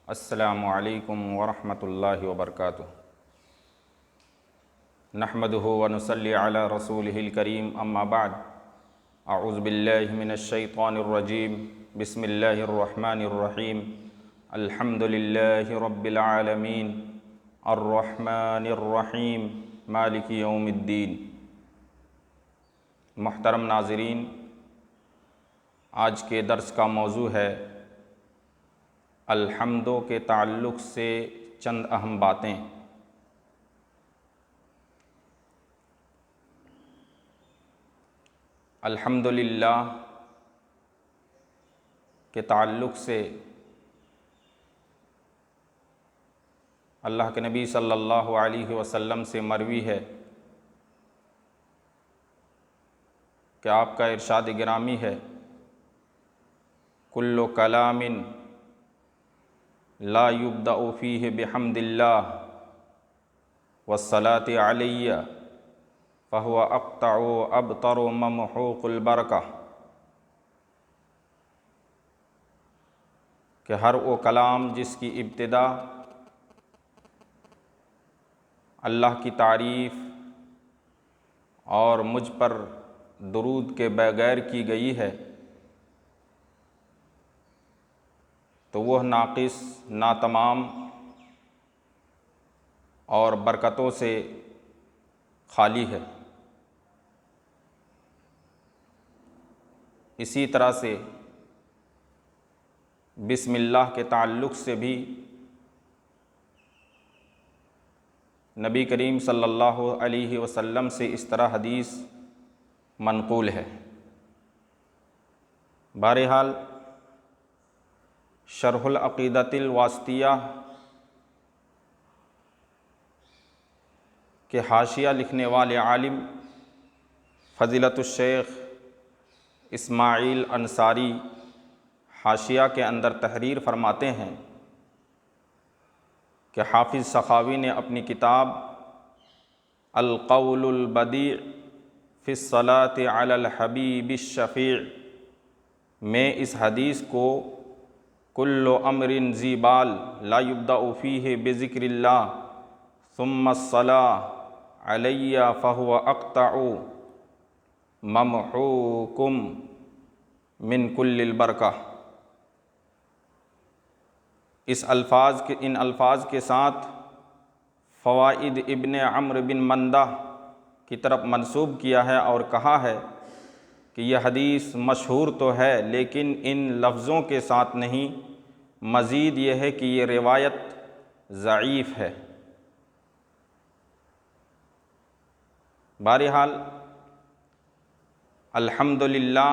السلام علیکم ورحمۃ اللہ وبرکاتہ۔ نحمدہ ونصلی علی رسولہ الکریم، اما بعد، اعوذ باللہ من الشیطان الرجیم، بسم اللہ الرحمن الرحیم، الحمد للہ رب العالمین، الرحمن الرحیم، مالک یوم الدین۔ محترم ناظرین، آج کے درس کا موضوع ہے الحمدوں کے تعلق سے چند اہم باتیں۔ الحمدللہ کے تعلق سے اللہ کے نبی صلی اللہ علیہ وسلم سے مروی ہے کہ آپ کا ارشاد گرامی ہے، کل کلام لا یبدأ فیہ بحمد اللہ والصلاة علیہ فہو اقطع ابتر ممحوق البرکہ، کہ ہر وہ کلام جس کی ابتدا اللہ کی تعریف اور مجھ پر درود کے بغیر کی گئی ہے تو وہ ناقص، ناتمام اور برکتوں سے خالی ہے۔ اسی طرح سے بسم اللہ کے تعلق سے بھی نبی کریم صلی اللہ علیہ وسلم سے اس طرح حدیث منقول ہے۔ بہرحال شرح العقیدۃ الواسطیہ کے حاشیہ لکھنے والے عالم فضیلت الشیخ اسماعیل انصاری حاشیہ کے اندر تحریر فرماتے ہیں کہ حافظ سخاوی نے اپنی کتاب القول البدیع فی الصلاۃ علی الحبیب الشفیع میں اس حدیث کو کل امر ذی بال لا یبدأ فیہ بذکر اللہ ثم الصلاۃ علیہ فہو اقطع ممحوق من کل البرکہ، ان الفاظ کے ساتھ فوائد ابن عمرو بن مندہ کی طرف منسوب کیا ہے اور کہا ہے کہ یہ حدیث مشہور تو ہے لیکن ان لفظوں کے ساتھ نہیں، مزید یہ ہے کہ یہ روایت ضعیف ہے۔ بہرحال الحمدللہ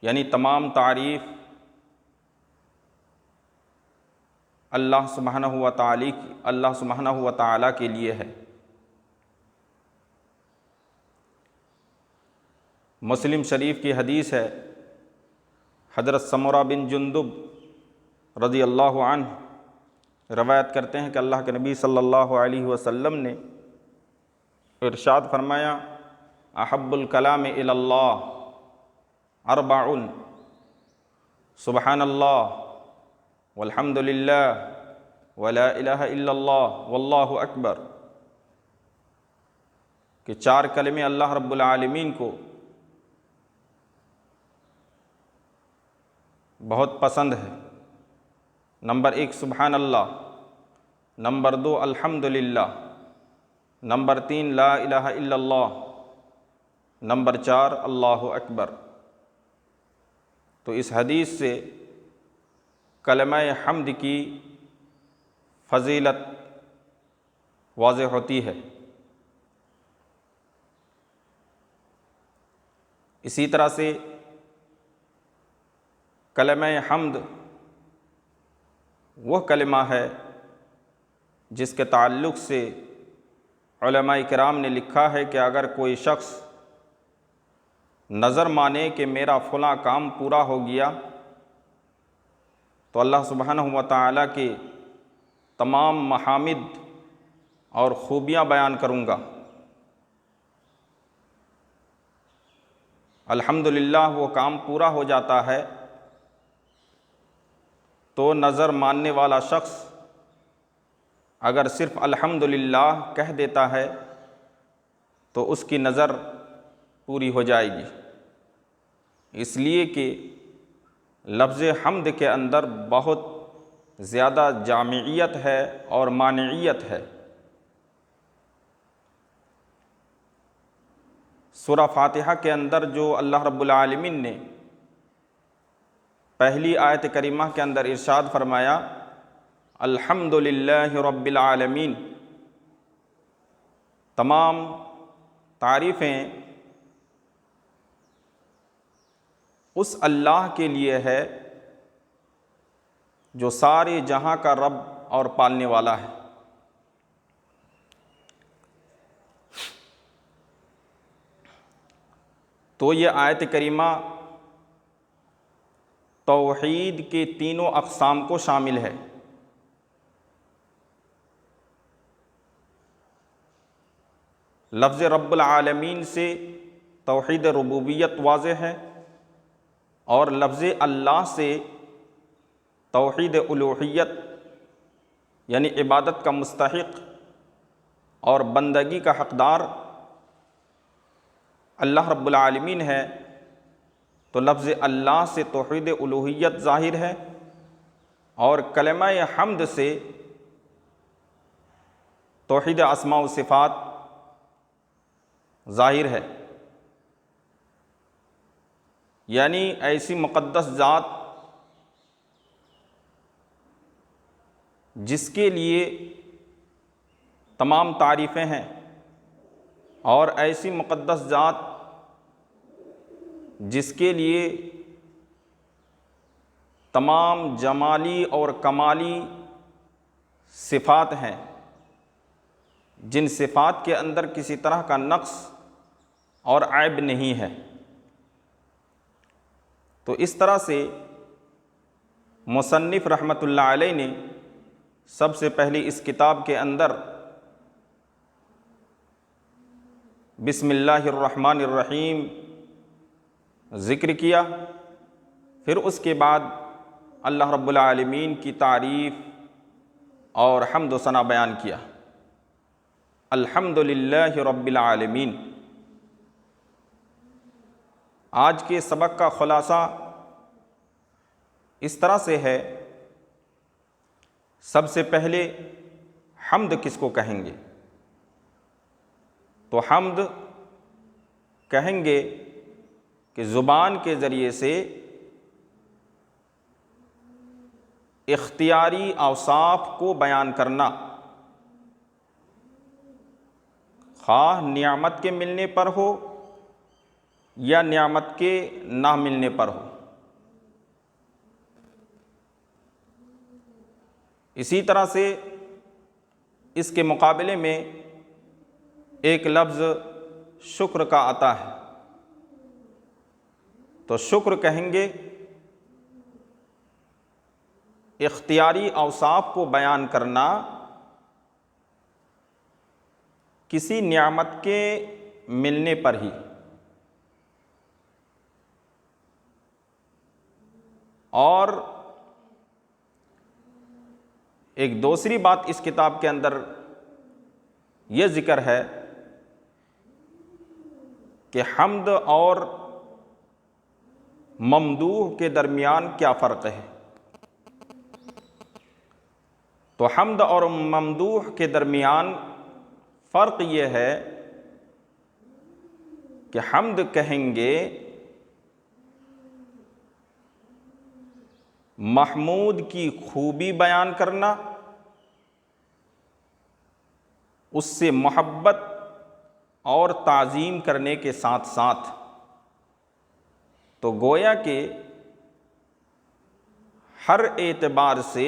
یعنی تمام تعریف اللہ سبحانہ و تعالیٰ کے لیے ہے۔ مسلم شریف کی حدیث ہے، حضرت سمرہ بن جندب رضی اللہ عنہ روایت کرتے ہیں کہ اللہ کے نبی صلی اللہ علیہ وسلم نے ارشاد فرمایا، احب الکلام الی اللہ اربع، سبحان اللہ والحمد للہ ولا الہ الا اللہ واللہ اکبر، کہ چار کلمے اللہ رب العالمین کو بہت پسند ہے۔ نمبر 1 سبحان اللہ، نمبر 2 الحمد للہ، نمبر 3 لا الہ الا اللہ، نمبر 4 اللہ اکبر۔ تو اس حدیث سے کلمہ حمد کی فضیلت واضح ہوتی ہے۔ اسی طرح سے کلمہ حمد وہ کلمہ ہے جس کے تعلق سے علماء کرام نے لکھا ہے کہ اگر کوئی شخص نظر مانے کہ میرا فلاں کام پورا ہو گیا تو اللہ سبحانہ و تعالیٰ کے تمام محامد اور خوبیاں بیان کروں گا۔ الحمدللہ وہ کام پورا ہو جاتا ہے تو نظر ماننے والا شخص اگر صرف الحمدللہ کہہ دیتا ہے تو اس کی نظر پوری ہو جائے گی، اس لیے کہ لفظ حمد کے اندر بہت زیادہ جامعیت ہے اور مانعیت ہے۔ سورہ فاتحہ کے اندر جو اللہ رب العالمین نے پہلی آیت کریمہ کے اندر ارشاد فرمایا الحمد للہ رب العالمین، تمام تعریفیں اس اللہ کے لیے ہے جو سارے جہاں کا رب اور پالنے والا ہے۔ تو یہ آیت کریمہ توحید کے تینوں اقسام کو شامل ہے۔ لفظ رب العالمین سے توحید ربوبیت واضح ہے، اور لفظ اللہ سے توحید الوہیت یعنی عبادت کا مستحق اور بندگی کا حقدار اللہ رب العالمین ہے، تو لفظ اللہ سے توحید الوہیت ظاہر ہے، اور کلمہ حمد سے توحید اسماء و صفات ظاہر ہے، یعنی ایسی مقدس ذات جس کے لیے تمام تعریفیں ہیں، اور ایسی مقدس ذات جس کے لیے تمام جمالی اور کمالی صفات ہیں، جن صفات کے اندر کسی طرح کا نقص اور عیب نہیں ہے۔ تو اس طرح سے مصنف رحمۃ اللہ علیہ نے سب سے پہلے اس کتاب کے اندر بسم اللہ الرحمن الرحیم ذکر کیا، پھر اس کے بعد اللہ رب العالمین کی تعریف اور حمد و ثنا بیان کیا۔ الحمد للہ رب العالمین۔ آج کے سبق کا خلاصہ اس طرح سے ہے، سب سے پہلے حمد کس کو کہیں گے؟ تو حمد کہیں گے کہ زبان کے ذریعے سے اختیاری اوصاف کو بیان کرنا، خواہ نعمت کے ملنے پر ہو یا نعمت کے نہ ملنے پر ہو۔ اسی طرح سے اس کے مقابلے میں ایک لفظ شکر کا آتا ہے، تو شکر کہیں گے اختیاری اوصاف کو بیان کرنا کسی نعمت کے ملنے پر ہی۔ اور ایک دوسری بات اس کتاب کے اندر یہ ذکر ہے کہ حمد اور ممدوح کے درمیان کیا فرق ہے؟ تو حمد اور ممدوح کے درمیان فرق یہ ہے کہ حمد کہیں گے محمود کی خوبی بیان کرنا، اس سے محبت اور تعظیم کرنے کے ساتھ ساتھ، تو گویا کہ ہر اعتبار سے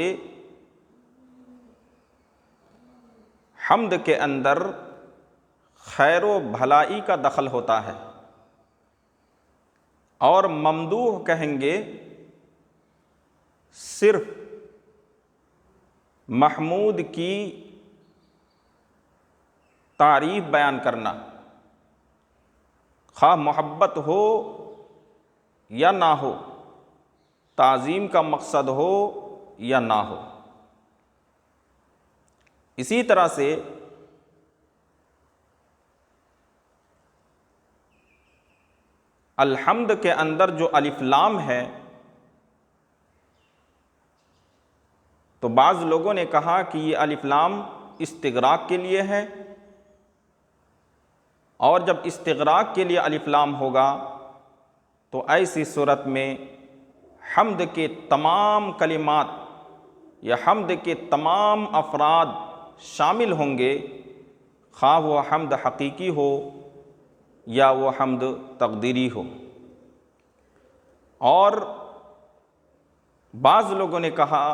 حمد کے اندر خیر و بھلائی کا دخل ہوتا ہے، اور ممدوح کہیں گے صرف محمود کی تعریف بیان کرنا، خواہ محبت ہو یا نہ ہو، تعظیم کا مقصد ہو یا نہ ہو۔ اسی طرح سے الحمد کے اندر جو الف لام ہے، تو بعض لوگوں نے کہا کہ یہ الف لام استغراق کے لیے ہے، اور جب استغراق کے لیے الف لام ہوگا تو ایسی صورت میں حمد کے تمام کلمات یا حمد کے تمام افراد شامل ہوں گے، خواہ وہ حمد حقیقی ہو یا وہ حمد تقدیری ہو۔ اور بعض لوگوں نے کہا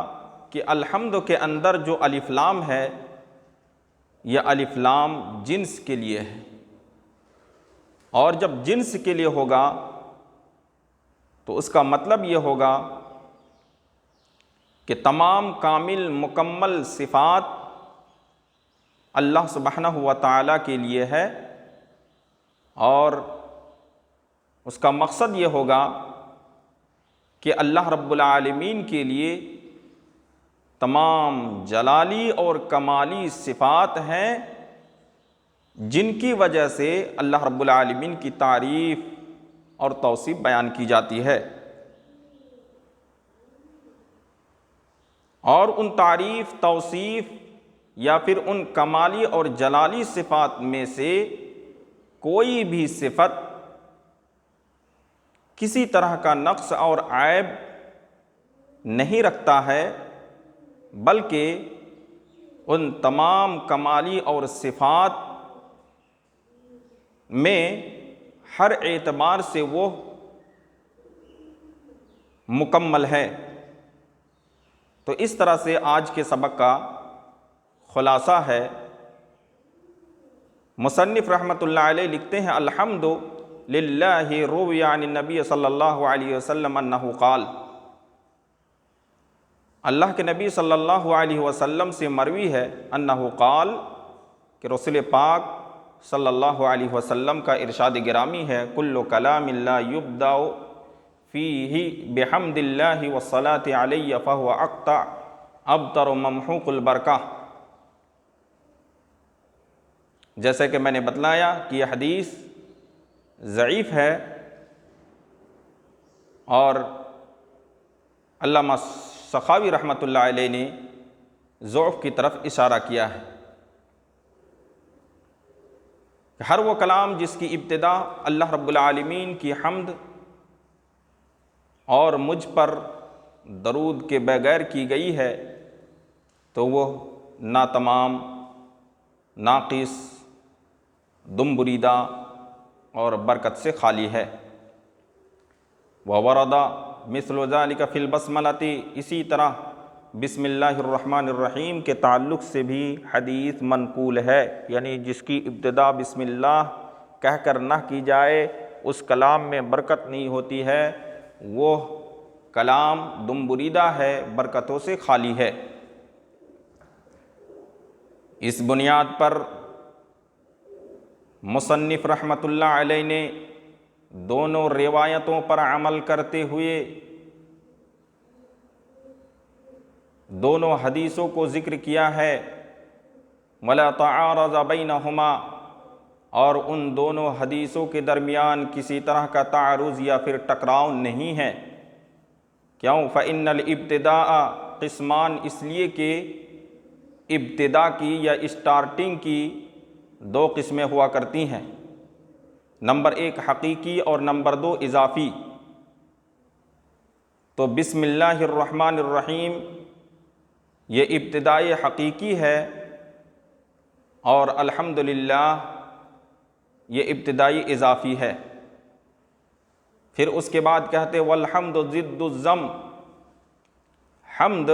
کہ الحمد کے اندر جو الف لام ہے، یہ الف لام جنس کے لیے ہے، اور جب جنس کے لیے ہوگا تو اس کا مطلب یہ ہوگا کہ تمام کامل مکمل صفات اللہ سبحانہ و تعالیٰ کے لیے ہے، اور اس کا مقصد یہ ہوگا کہ اللہ رب العالمین کے لیے تمام جلالی اور کمالی صفات ہیں، جن کی وجہ سے اللہ رب العالمین کی تعریف اور توصیف بیان کی جاتی ہے، اور ان تعریف، توصیف یا پھر ان کمالی اور جلالی صفات میں سے کوئی بھی صفت کسی طرح کا نقص اور عیب نہیں رکھتا ہے، بلکہ ان تمام کمالی اور صفات میں ہر اعتبار سے وہ مکمل ہے۔ تو اس طرح سے آج کے سبق کا خلاصہ ہے، مصنف رحمۃ اللہ علیہ لکھتے ہیں الحمد للہ روی عن النبی صلی اللہ علیہ وسلم انہ قال، اللہ کے نبی صلی اللہ علیہ وسلم سے مروی ہے انہ قال کہ رسول پاک صلی اللہ علیہ وسلم کا ارشاد گرامی ہے کل کلام لا یبدأ فیہ بحمد اللہ والصلاة علیہ فہو اقطع ابتر ممحوق البرکہ۔ جیسے کہ میں نے بتلایا کہ یہ حدیث ضعیف ہے، اور علامہ سخاوی رحمۃ اللہ علیہ نے ضعف کی طرف اشارہ کیا ہے۔ ہر وہ کلام جس کی ابتدا اللہ رب العالمین کی حمد اور مجھ پر درود کے بغیر کی گئی ہے تو وہ ناتمام، ناقص، دم بریدہ اور برکت سے خالی ہے۔ وَوَرَدَ مِثْلُ ذَلِكَ فِي الْبَسْمَلَةِ، اسی طرح بسم اللہ الرحمن الرحیم کے تعلق سے بھی حدیث منقول ہے، یعنی جس کی ابتدا بسم اللہ کہہ کر نہ کی جائے اس کلام میں برکت نہیں ہوتی ہے، وہ کلام دم بریدہ ہے، برکتوں سے خالی ہے۔ اس بنیاد پر مصنف رحمۃ اللہ علیہ نے دونوں روایتوں پر عمل کرتے ہوئے دونوں حدیثوں کو ذکر کیا ہے، وَلَا تَعَارَضَ بَيْنَهُمَا، اور ان دونوں حدیثوں کے درمیان کسی طرح کا تعارض یا پھر ٹکراؤ نہیں ہے۔ کیوں؟ فَإِنَّ الْإِبْتِدَاءَ قسمان، اس لیے کہ ابتدا کی یا اسٹارٹنگ کی دو قسمیں ہوا کرتی ہیں، نمبر ایک حقیقی اور نمبر دو اضافی۔ تو بسم اللہ الرحمن الرحیم یہ ابتدائی حقیقی ہے، اور الحمدللہ یہ ابتدائی اضافی ہے۔ پھر اس کے بعد کہتے والحمد ضد الذم، حمد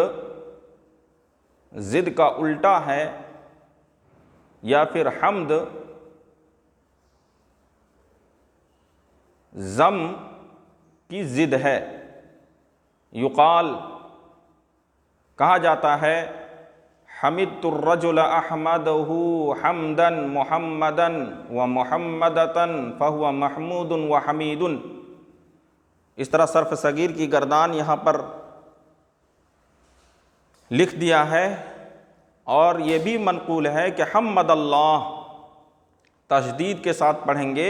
ضد کا الٹا ہے، یا پھر حمد ذم کی ضد ہے۔ یقال، کہا جاتا ہے حمدت الرجل احمدہ حمدا محمدا ومحمدتا فہو محمود وحمید۔ اس طرح صرف صغیر کی گردان یہاں پر لکھ دیا ہے، اور یہ بھی منقول ہے کہ حمد اللہ تشدید کے ساتھ پڑھیں گے،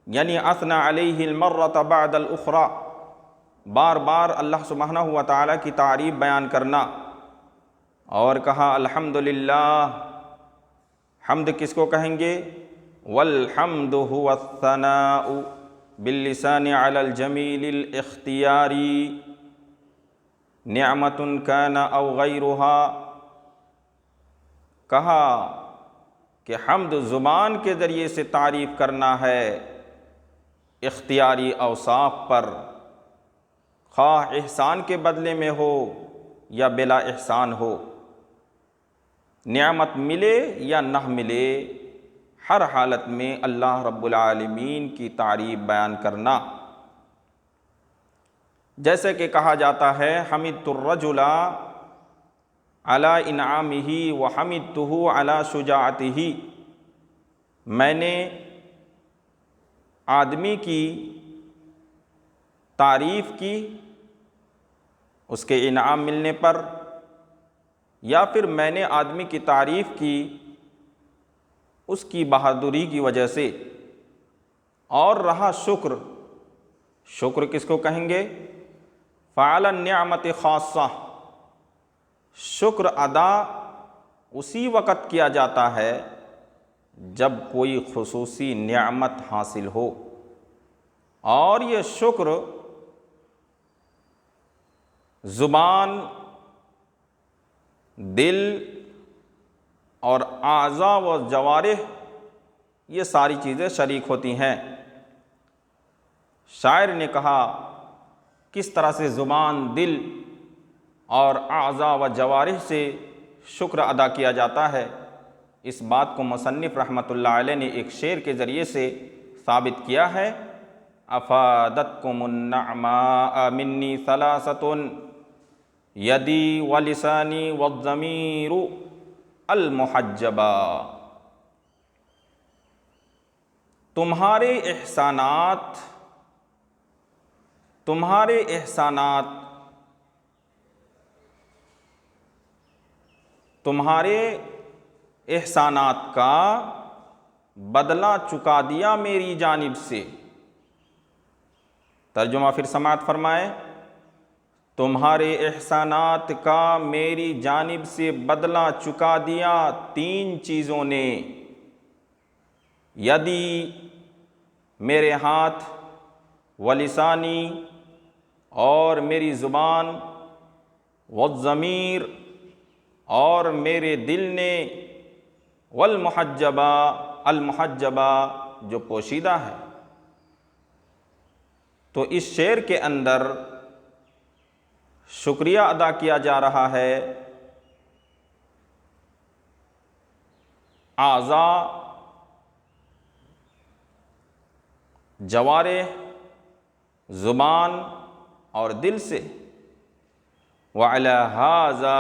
یعنی اثنى علیہ المرۃ بعد الاخری، بار بار اللہ سبحانہ و تعالیٰ کی تعریف بیان کرنا، اور کہا الحمدللہ، حمد کس کو کہیں گے؟ والحمد هو الثناء باللسان علی الجمیل الاختیاری نعمت کان او غیرہا، کہا کہ حمد زبان کے ذریعے سے تعریف کرنا ہے اختیاری اوصاف پر، خواہ احسان کے بدلے میں ہو یا بلا احسان ہو، نعمت ملے یا نہ ملے، ہر حالت میں اللہ رب العالمین کی تعریف بیان کرنا۔ جیسے کہ کہا جاتا ہے حمدت الرجل علی انعامہ وحمدتہ علی شجاعتہ، میں نے آدمی کی تعریف کی اس کے انعام ملنے پر، یا پھر میں نے آدمی کی تعریف کی اس کی بہادری کی وجہ سے۔ اور رہا شکر، شکر کس کو کہیں گے؟ فعل النعمت خاصہ، شکر ادا اسی وقت کیا جاتا ہے جب کوئی خصوصی نعمت حاصل ہو، اور یہ شکر زبان، دل اور اعضاء و جوارح، یہ ساری چیزیں شریک ہوتی ہیں۔ شاعر نے کہا کس طرح سے زبان، دل اور اعضاء و جوارح سے شکر ادا کیا جاتا ہے، اس بات کو مصنف رحمۃ اللہ علیہ نے ایک شعر کے ذریعے سے ثابت کیا ہے۔ افادتکم النعماء منی ثلاثۃ یدی ولسانی والضمیر المحجبا، تمہارے احسانات، تمہارے احسانات، تمہارے احسانات کا بدلہ چکا دیا میری جانب سے۔ ترجمہ پھر سماعت فرمائے، تمہارے احسانات کا میری جانب سے بدلہ چکا دیا تین چیزوں نے، یدی میرے ہاتھ، ولسانی اور میری زبان، والضمیر اور میرے دل نے، والمحجبہ، المحجبہ جو پوشیدہ ہے۔ تو اس شعر کے اندر شکریہ ادا کیا جا رہا ہے اعضاء، جوارح، زبان اور دل سے۔ وعلی ھذا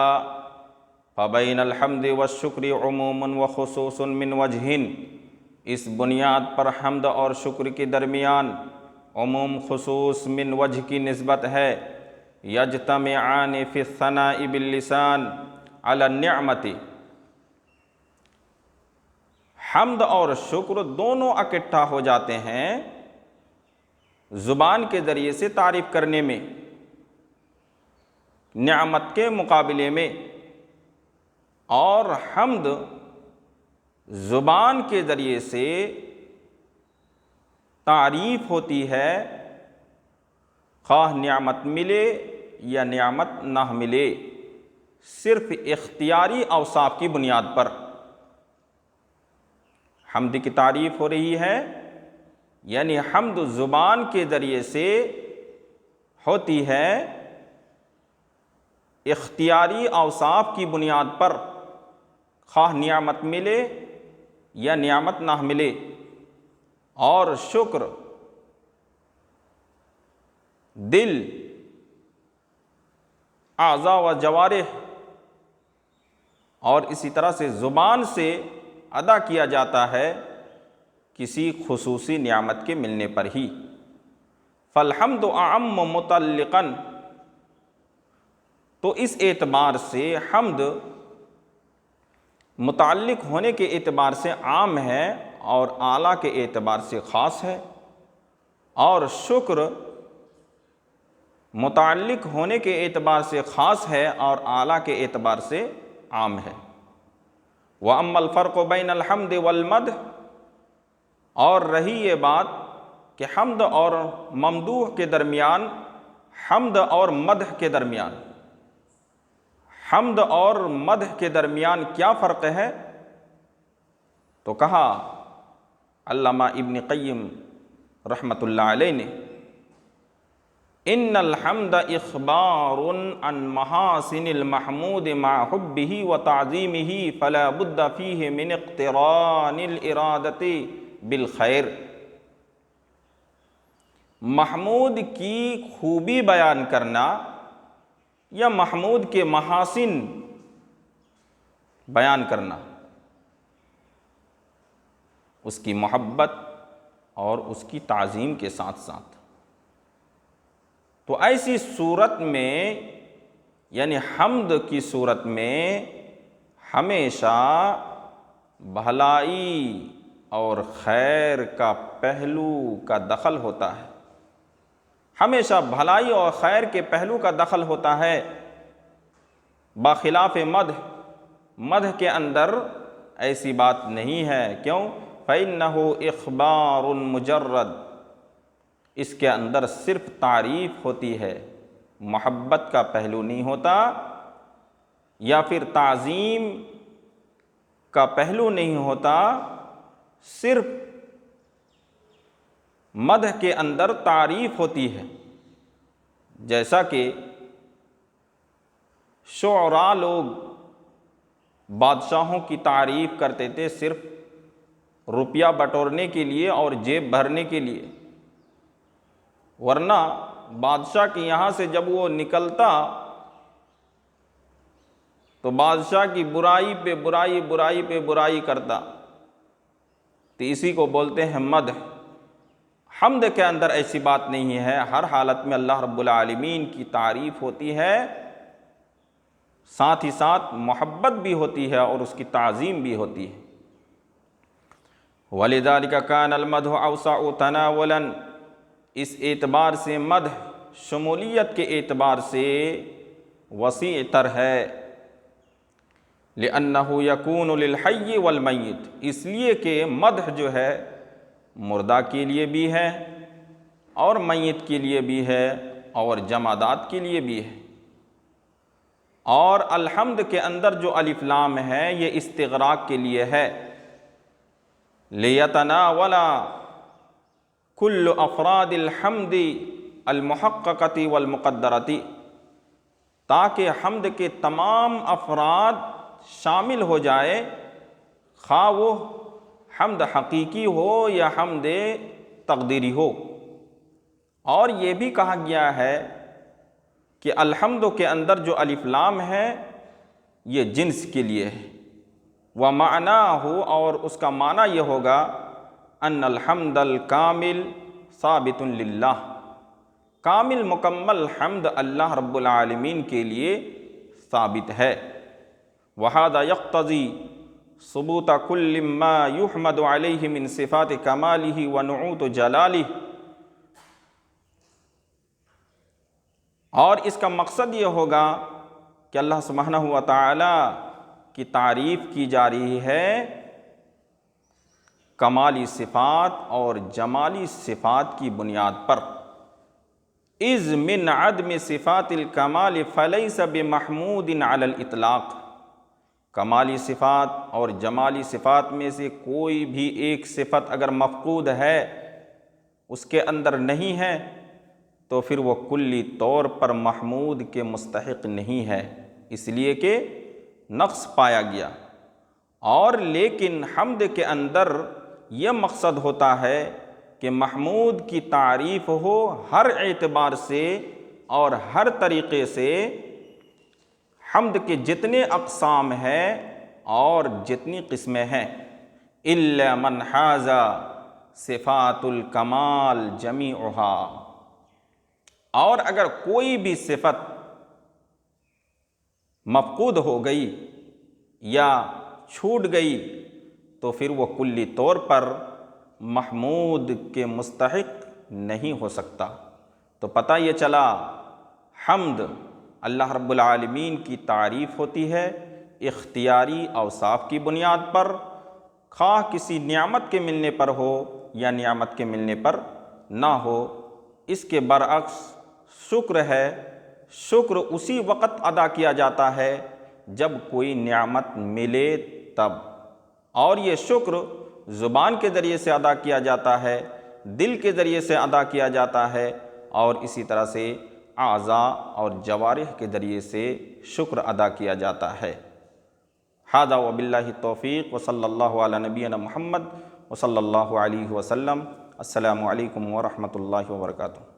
فبین الحمد والشکر عموما وخصوص من وجہ، اس بنیاد پر حمد اور شکر کے درمیان عموم خصوص من وجہ کی نسبت ہے۔ یجتمعان فی الثناء باللسان علی النعمت، حمد اور شکر دونوں اکٹھا ہو جاتے ہیں زبان کے ذریعے سے تعریف کرنے میں، نعمت کے مقابلے میں، اور حمد زبان کے ذریعے سے تعریف ہوتی ہے خواہ نعمت ملے یا نعمت نہ ملے، صرف اختیاری اوصاف کی بنیاد پر حمد کی تعریف ہو رہی ہے، یعنی حمد زبان کے ذریعے سے ہوتی ہے اختیاری اوصاف کی بنیاد پر، خواہ نعمت ملے یا نعمت نہ ملے، اور شکر دل، اعضاء و جوارح اور اسی طرح سے زبان سے ادا کیا جاتا ہے کسی خصوصی نعمت کے ملنے پر ہی۔ فالحمد اعم متعلقا، تو اس اعتبار سے حمد متعلق ہونے کے اعتبار سے عام ہے اور اعلیٰ کے اعتبار سے خاص ہے، اور شکر متعلق ہونے کے اعتبار سے خاص ہے اور اعلیٰ کے اعتبار سے عام ہے۔ وَأَمَّا الْفَرْقُ بَيْنَ الْحَمْدِ وَالْمَدْحِ، اور رہی یہ بات کہ حمد اور ممدوح کے درمیان، حمد اور مدح کے درمیان، حمد اور مدح کے درمیان کیا فرق ہے، تو کہا علامہ ابن قیم رحمۃ اللہ علیہ نے، ان الحمد اخبار عن محاسن المحمود مع حبه وتعظیمه فلا بد فيه من اقتران الارادۃ بالخیر۔ محمود کی خوبی بیان کرنا یا محمود کے محاسن بیان کرنا، اس کی محبت اور اس کی تعظیم کے ساتھ ساتھ، تو ایسی صورت میں یعنی حمد کی صورت میں ہمیشہ بھلائی اور خیر کا پہلو کا دخل ہوتا ہے، ہمیشہ بھلائی اور خیر کے پہلو کا دخل ہوتا ہے، بخلاف مدح کے اندر ایسی بات نہیں ہے۔ کیوں؟ فَإِنَّهُ إِخْبَارٌ مُجَرَّد، اس کے اندر صرف تعریف ہوتی ہے، محبت کا پہلو نہیں ہوتا، یا پھر تعظیم کا پہلو نہیں ہوتا، صرف مدح کے اندر تعریف ہوتی ہے۔ جیسا کہ شعراء لوگ بادشاہوں کی تعریف کرتے تھے صرف روپیہ بٹورنے کے لیے اور جیب بھرنے کے لیے، ورنہ بادشاہ کے یہاں سے جب وہ نکلتا تو بادشاہ کی برائی پہ برائی، برائی پہ برائی کرتا، تو اسی کو بولتے ہیں مدح۔ حمد کے اندر ایسی بات نہیں ہے، ہر حالت میں اللہ رب العالمین کی تعریف ہوتی ہے، ساتھ ہی ساتھ محبت بھی ہوتی ہے اور اس کی تعظیم بھی ہوتی ہے۔ وَلِذَلِكَ كَانَ الْمَدْحُ أَوْسَعُ تَنَاوُلًا، اس اعتبار سے مدح شمولیت کے اعتبار سے وسیع تر ہے، لِأَنَّهُ يَكُونُ لِلْحَيِّ وَالْمَيِّتِ، اس لیے کہ مدح جو ہے مردہ کے لیے بھی ہے اور میت کے لیے بھی ہے اور جمادات کے لیے بھی ہے۔ اور الحمد کے اندر جو الف لام ہے یہ استغراق کے لیے ہے، لِيَتَنَاوَلَ كُلُّ أَفْرَادِ الْحَمْدِ الْمُحَقَّقَةِ وَالْمُقَدَّرَةِ، تاکہ حمد کے تمام افراد شامل ہو جائے، خواہ وہ حمد حقیقی ہو یا حمد تقدیری ہو۔ اور یہ بھی کہا گیا ہے کہ الحمد کے اندر جو الف لام ہے یہ جنس کے لیے ہے، وَمَعْنَاهُ، اور اس کا معنی یہ ہوگا ان الحمد الکامل ثابت للہ، کامل مکمل حمد اللہ رب العالمین کے لیے ثابت ہے۔ وَهَذَا يَقْتَضِي ثبوت كل ما يحمد علیہ من صفات کمالہ ونعوت جلالہ، اور اس کا مقصد یہ ہوگا کہ اللہ سبحانہ و تعالی کی تعریف کی جا رہی ہے کمالی صفات اور جمالی صفات کی بنیاد پر، اذ من عدم صفات الکمال فلیس بمحمود علی الاطلاق، کمالی صفات اور جمالی صفات میں سے کوئی بھی ایک صفت اگر مفقود ہے، اس کے اندر نہیں ہے، تو پھر وہ کلی طور پر محمود کے مستحق نہیں ہے، اس لیے کہ نقص پایا گیا۔ اور لیکن حمد کے اندر یہ مقصد ہوتا ہے کہ محمود کی تعریف ہو ہر اعتبار سے اور ہر طریقے سے، حمد کے جتنے اقسام ہیں اور جتنی قسمیں ہیں، الا من حاز صفات الکمال جمیعها، اور اگر کوئی بھی صفت مفقود ہو گئی یا چھوٹ گئی تو پھر وہ کلی طور پر محمود کے مستحق نہیں ہو سکتا۔ تو پتہ یہ چلا حمد اللہ رب العالمین کی تعریف ہوتی ہے اختیاری اوصاف کی بنیاد پر، خواہ کسی نعمت کے ملنے پر ہو یا نعمت کے ملنے پر نہ ہو۔ اس کے برعکس شکر ہے، شکر اسی وقت ادا کیا جاتا ہے جب کوئی نعمت ملے تب، اور یہ شکر زبان کے ذریعے سے ادا کیا جاتا ہے، دل کے ذریعے سے ادا کیا جاتا ہے، اور اسی طرح سے اعضاء اور جوارح کے ذریعے سے شکر ادا کیا جاتا ہے۔ ھذا وباللہ التوفیق وصلی اللہ علی نبینا محمد وصلی اللہ علیہ وسلم۔ السلام علیکم ورحمۃ اللہ وبرکاتہ۔